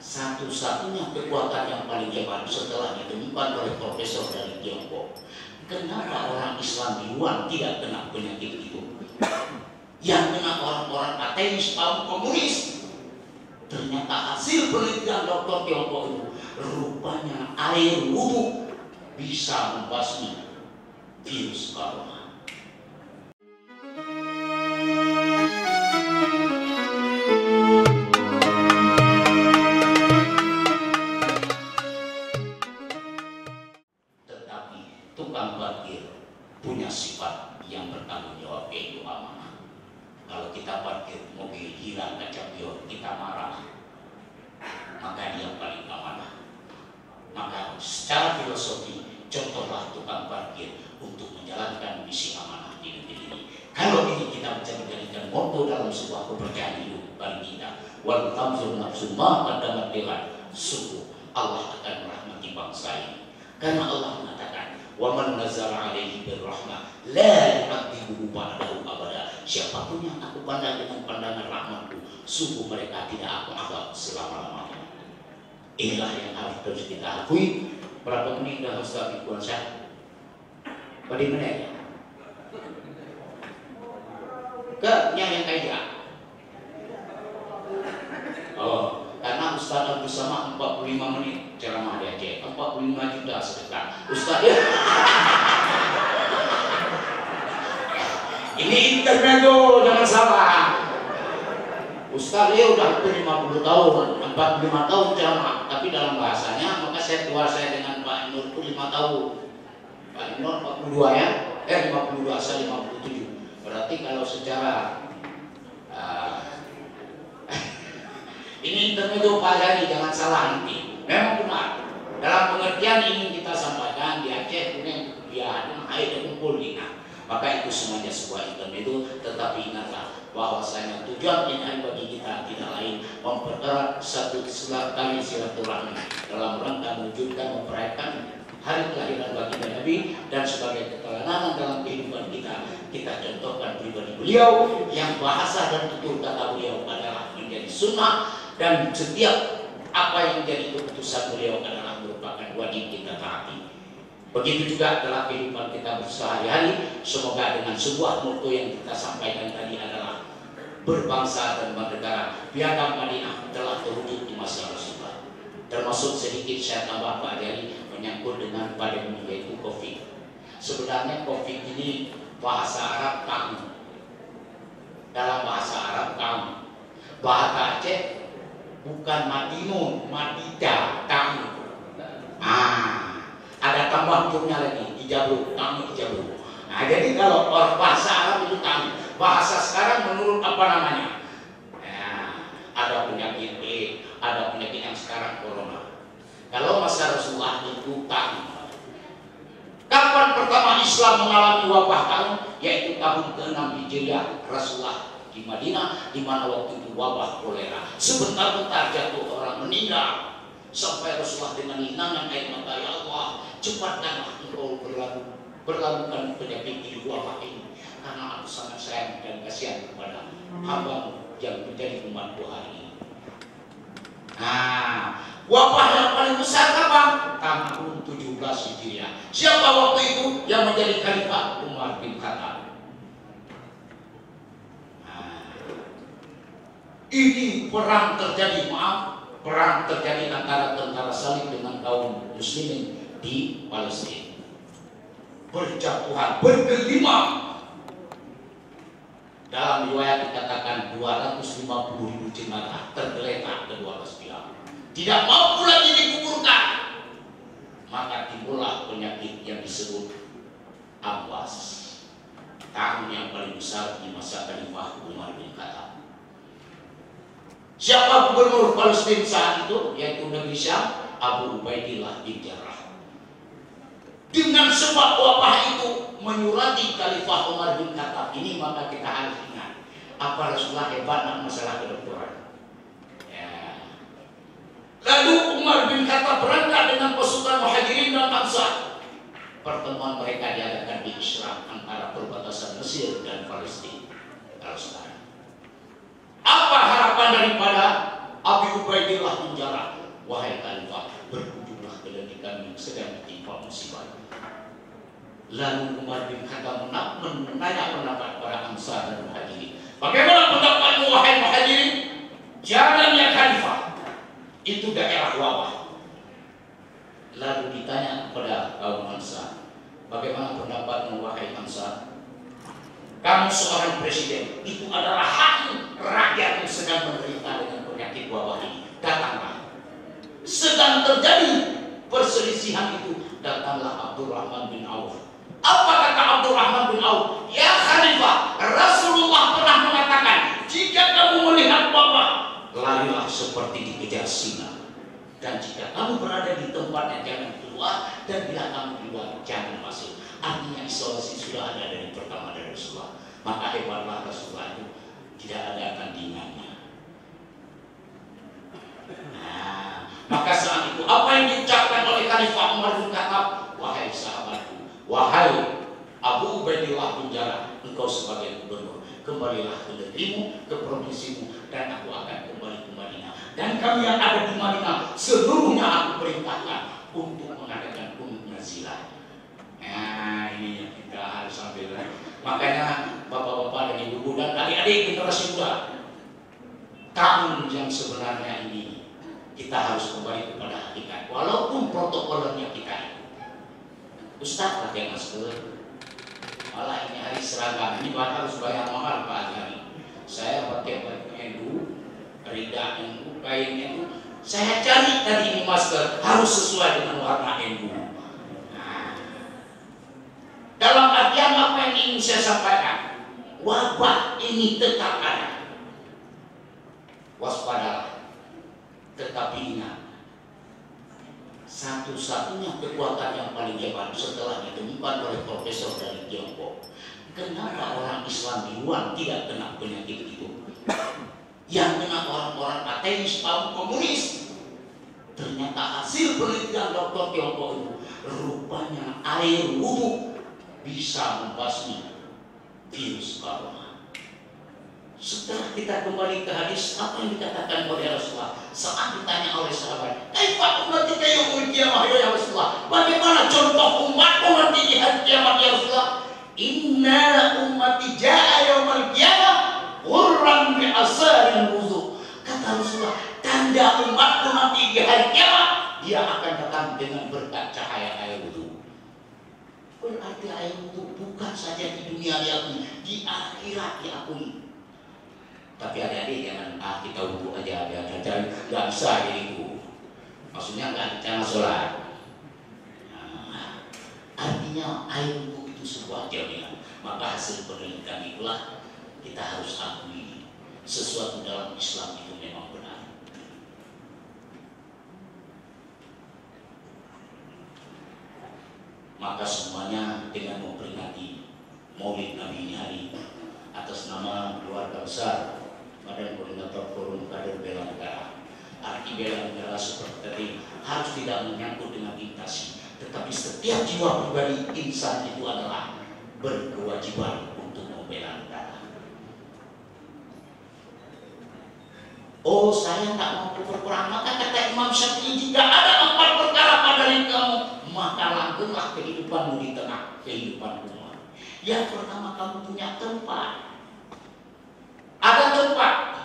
Satu-satunya kekuatan yang paling hebat setelah ditemukan oleh profesor dari Tiongkok. Kenapa orang Islam di luar tidak kena penyakit itu? Yang kena orang-orang ateis, kaum komunis. Ternyata hasil penelitian dokter Tiongkok itu, rupanya air wudhu bisa membasmi virus corona. Tukang parkir punya sifat yang bertanggung jawab, yaitu amanah. Kalau kita parkir mobil hilang kaca pion, kita marah, maka dia paling amanah. Maka secara filosofi, contohlah tukang parkir untuk menjalankan misi amanah di negeri ini. Kalau ini kita bisa menjadikan motto dalam sebuah kepercayaan hidup bagi kita, wal tamzul nafsu ma qaddamat lighad, sungguh Allah akan merahmati bangsa ini. Karena Allah mengatakan, wa man nazzala alaihi birrahmah la yu'adzibuhu ba'dahu abada. Siapapun yang aku pandang dengan pandangan rahmatku, sungguh mereka tidak aku azab selama-lamanya. Inilah yang harus kita akui. Berapa menit dah Ustaz Ibu Syah? Pada menit ya? Ke yang kaya. Oh, karena Ustaz Abdul Samad 45 menit ceramah di Aceh, 45 juta sedekah. Ustaz ya. Ini intermezzo, jangan salah. Ustaz ya udah hampir 50 tahun, 45 tahun ceramah, tapi dalam bahasanya maka saya dengan Pak Nur itu 5 tahun. Pak Nur 42 ya, 52, saya 57. Berarti kalau secara ini intermezzo Pak Jani, jangan salah nanti. Memang benar. Dalam pengertian ingin kita sampaikan di Aceh punya kebiasaan air kumpul kita. Maka itu semuanya sebuah intermezzo. Tetapi ingatlah bahwasanya tujuan ini bagi kita tidak lain mempererat satu tali silaturahmi dalam rangka mewujudkan memperayakan hari kelahiran baginda Nabi, dan sebagai keteladanan dalam kehidupan kita, kita contohkan pribadi beliau yang bahasa dan tutur kata beliau adalah menjadi sunnah, dan setiap apa yang menjadi keputusan beliau adalah merupakan wajib kita taati. Begitu juga dalam kehidupan kita sehari-hari. Semoga dengan sebuah motto yang kita sampaikan tadi adalah berbangsa dan bernegara, piagam Madinah telah terwujud di masa Rasulullah. Termasuk sedikit saya tambah Pak Jari menyangkut dengan pandemi, yaitu COVID. Sebenarnya COVID ini bahasa Arab kamu. Dalam bahasa Arab kamu. Bahasa Aceh bukan Madinun, Madida, kamu. Ada tambah hurufnya lagi, ijabruk, kamu ijabruk. Nah, jadi kalau orang bahasa Arab itu kamu. Bahasa sekarang menurut apa namanya? Ada penyakit B, ada penyakit yang sekarang corona. Kalau masa Rasulullah itu kamu. Kapan pertama Islam mengalami wabah kamu? Yaitu tahun ke-6 Hijriah, Rasulullah di Madinah, di mana waktu itu wabah kolera. Sebentar-bentar jatuh orang meninggal. Sampai Rasulullah dengan linangan air mata, ya Allah, cepatkanlah engkau berlalukan penyakit di wabah ini, karena aku sangat sayang dan kasihan kepada hamba yang menjadi umatku hari ini. Wabah yang paling besar kapan? Tahun 17 Hijriah. Siapa waktu itu yang menjadi khalifah? Umar bin Khattab. Ini perang terjadi, perang terjadi antara tentara salib dengan kaum muslimin di Palestina. Berjatuhan, bergelimang. Dalam riwayat dikatakan 250.000 jenazah tergeletak kedua belah pihak. Tidak mampu lagi dikuburkan. Maka timbullah penyakit yang disebut Amwas. Tahun yang paling besar di masa Khalifah Umar bin Khattab. Siapa gubernur Palestina saat itu? Yaitu negeri Syam, Abu Ubaidillah bin Jarrah. Dengan sebab wabah itu menyurati Khalifah Umar bin Khattab ini, maka kita harus ingat apa Rasulullah hebat dalam masalah kedokteran. Lalu Umar bin Khattab berangkat dengan pasukan Muhajirin dan Ansar. Pertemuan mereka diadakan di Isra antara perbatasan Mesir dan Palestina. Apa harapan daripada Abi Ubaidillah penjara. Wahai khalifah, berkunjunglah ke negeri kami yang sedang ditimpa musibah. Lalu Umar bin Khattab menanya pendapat para Ansar dan Muhajirin. Bagaimana pendapatmu wahai Muhajirin? Jangan ya khalifah, itu daerah wabah. Lalu ditanya kepada kaum Ansar, bagaimana pendapatmu wahai Ansar? Kamu seorang presiden, itu adalah hak rakyat yang sedang menderita dengan penyakit wabah ini. Datanglah. Sedang terjadi perselisihan itu, datanglah Abdurrahman bin Auf. Apa kata Abdurrahman bin Auf? Ya Khalifah, Rasulullah pernah mengatakan, jika kamu melihat wabah, larilah seperti dikejar singa. Dan jika kamu berada di tempatnya, jangan keluar. Dan bila kamu keluar, jangan masuk. Artinya isolasi sudah ada dari pertama dari Rasulullah. Maka hebatlah Rasulullah itu tidak ada tandingannya. Nah, maka saat itu apa yang diucapkan oleh Khalifah Umar bin Khattab? Wahai sahabatku, wahai Abu Ubaidillah penjara, engkau sebagai gubernur, kembalilah ke negerimu, ke provinsimu, dan aku akan kembali ke Madinah. Dan kami yang ada di Madinah seluruhnya aku perintahkan untuk mengadakan qunut nazilah. Nah, ini yang kita harus ambil. Makanya bapak-bapak dan ibu-ibu dan adik-adik generasi muda, tahun yang sebenarnya ini kita harus kembali kepada hakikat, walaupun protokolnya kita itu. Ustaz pakai masker, malah ini hari seragam, ini bahkan harus bayar mahal Pak Azhari. Saya pakai NU, rida NU, kain NU. Saya cari tadi ini masker harus sesuai dengan warna NU. Nah, dalam artian apa yang ingin saya sampaikan? Wabah ini tetap ada. Waspadalah. Tetapi ingat, satu-satunya kekuatan yang paling hebat setelah ditemukan oleh profesor dari Tiongkok, kenapa orang Islam di luar tidak kena penyakit itu? Yang kena orang-orang ateis, kaum komunis. Ternyata hasil penelitian dokter Tiongkok itu, rupanya air wudhu bisa membasmi virus corona. Setelah kita kembali ke hadis, apa yang dikatakan oleh Rasulullah saat ditanya oleh sahabat, "Kaifa ummati yaumul qiyamah ya Rasulullah?" Bagaimana contoh umatku nanti di hari kiamat ya Rasulullah? "Inna ummati jaa yaumul qiyamah ghurran bi asarin wudu." Kata Rasulullah, tanda umatku nanti di hari kiamat, dia akan datang dengan berkat cahaya air wudu. Berarti air wudu bukan saja di dunia diakui, di akhirat diakui. Tapi adik-adik jangan kita wudhu aja, nggak bisa jadi itu. Maksudnya jangan sholat. Nah, artinya air wudhu itu sebuah jaminan. Maka hasil penelitian itulah kita harus akui sesuatu dalam Islam itu memang benar. Maka semuanya dengan memperingati Maulid Nabi ini hari atas nama keluarga besar Badan Koordinator Forum Kader Bela Negara. Arti bela negara seperti tadi harus tidak menyangkut dengan intasi, tetapi setiap jiwa pribadi insan itu adalah berkewajiban untuk membela negara. Oh, saya tak mampu berperang, maka kata Imam Syafi'i, jika ada 4 perkara pada diri kamu, maka langgenglah kehidupanmu di tengah kehidupan umat. Yang pertama, kamu punya tempat. Ada tempat,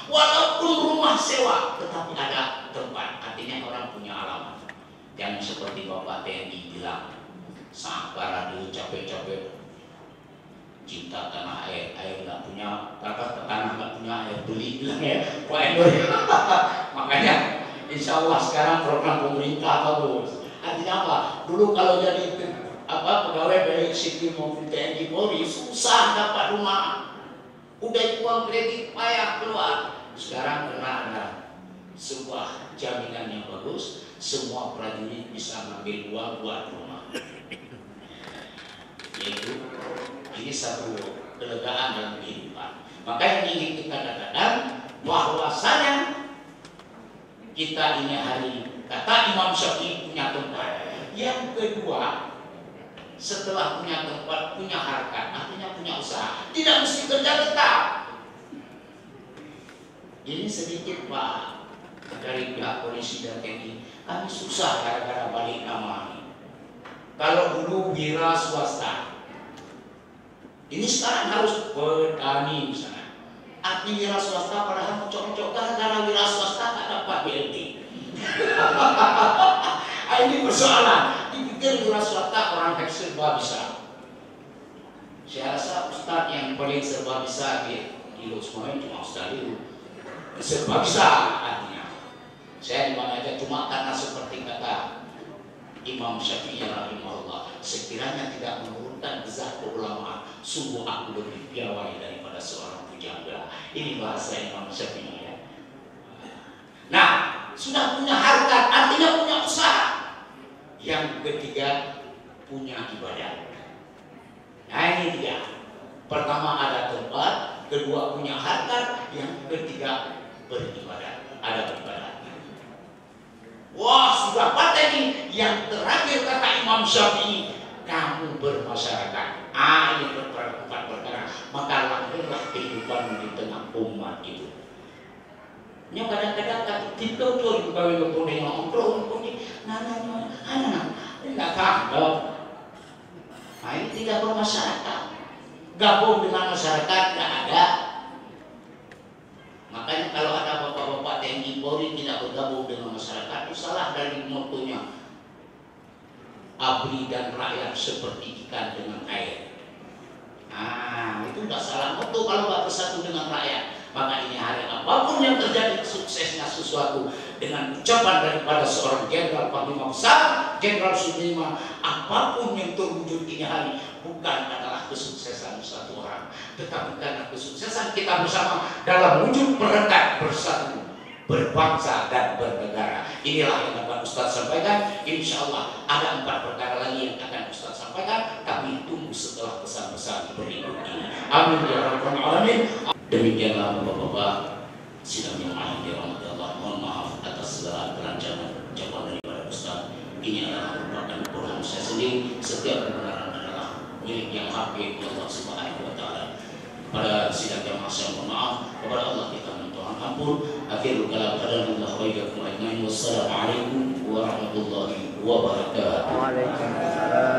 walaupun rumah sewa, tetapi ada tempat. Artinya orang punya alamat. Jangan seperti Bapak TNI bilang, saat parade capek-capek cinta tanah air, air nggak punya, tanah nggak punya air, beli bilang ya, makanya insya Allah sekarang program pemerintah bagus. Artinya apa? Dulu kalau jadi pegawai baik sipil maupun TNI Polri susah dapat rumah. Udah uang kredit payah keluar. Sekarang karena ada sebuah jaminan yang bagus, semua prajurit bisa ngambil uang buat rumah. Yaitu ini satu kelegaan dalam kehidupan. Maka yang ingin kita katakan bahwasanya kita ini hari kata Imam Syafi'i punya tempat. Yang kedua, setelah punya tempat, punya harkat, artinya punya usaha, tidak mesti kerja tetap. Ini sedikit Pak polisi dan TNI, kami susah gara-gara balik nama. Kalau dulu wira swasta, ini sekarang harus petani misalnya. Arti wira swasta padahal cocok gara-gara wira swasta tak dapat BLT. Ini persoalan. Dipikir wira swasta orang serba bisa. Saya rasa Ustadz yang paling serba bisa di semua ini cuma Ustadz itu. Serba bisa artinya. Saya di mana aja cuma karena seperti kata Imam Syafi'i rahimahullah, sekiranya tidak menurunkan zat ulama, sungguh aku lebih piawai daripada seorang pujangga. Ini bahasa Imam Syafi'i ya. Nah, sudah punya harkat, artinya punya usaha. Yang ketiga, punya ibadah. Nah ini tiga. Pertama ada tempat, kedua punya harkat, yang ketiga beribadah. Ada beribadah. Wah, sudah pateni. Yang terakhir kata Imam Syafi'i, kamu bermasyarakat. Ini empat perkara. Maka langgenglah kehidupanmu di tengah umat itu. Nya kadang-kadang kita tuh kawin kemudian ngomong anak enggak kagak. Nah ini tidak bermasyarakat. Gabung dengan masyarakat tidak ada. Makanya kalau ada bapak-bapak TNI Polri tidak bergabung dengan masyarakat, itu salah dari motonya. Abri dan rakyat seperti ikan dengan air. Nah, itu tidak salah moto kalau nggak bersatu dengan rakyat. Maka ini hari apapun yang terjadi suksesnya sesuatu dengan ucapan daripada seorang Jenderal Panglima Besar, Jenderal Sudirman, apapun yang terwujud ini hari bukan adalah kesuksesan satu orang, tetapi karena kesuksesan kita bersama dalam wujud perekat bersatu, berbangsa dan bernegara. Inilah yang akan Ustaz sampaikan. Insya Allah ada 4 perkara lagi yang akan Ustaz sampaikan. Kami tunggu setelah pesan-pesan berikut ini. Amin ya rabbal alamin. Demikianlah Bapak-bapak sidang yang dirahmati Allah. Mohon maaf atas segala kerancangan ucapan daripada Ustaz. Ini adalah merupakan Quran saya sendiri. Setiap kebenaran adalah milik yang hak Allah Subhanahu wa taala. Pada sidang yang saya mohon maaf kepada Allah kita minta ampun. Akhirul kalam hadanallahu wa iyyakum ajmain. Wassalamualaikum warahmatullahi wabarakatuh. Waalaikumsalam.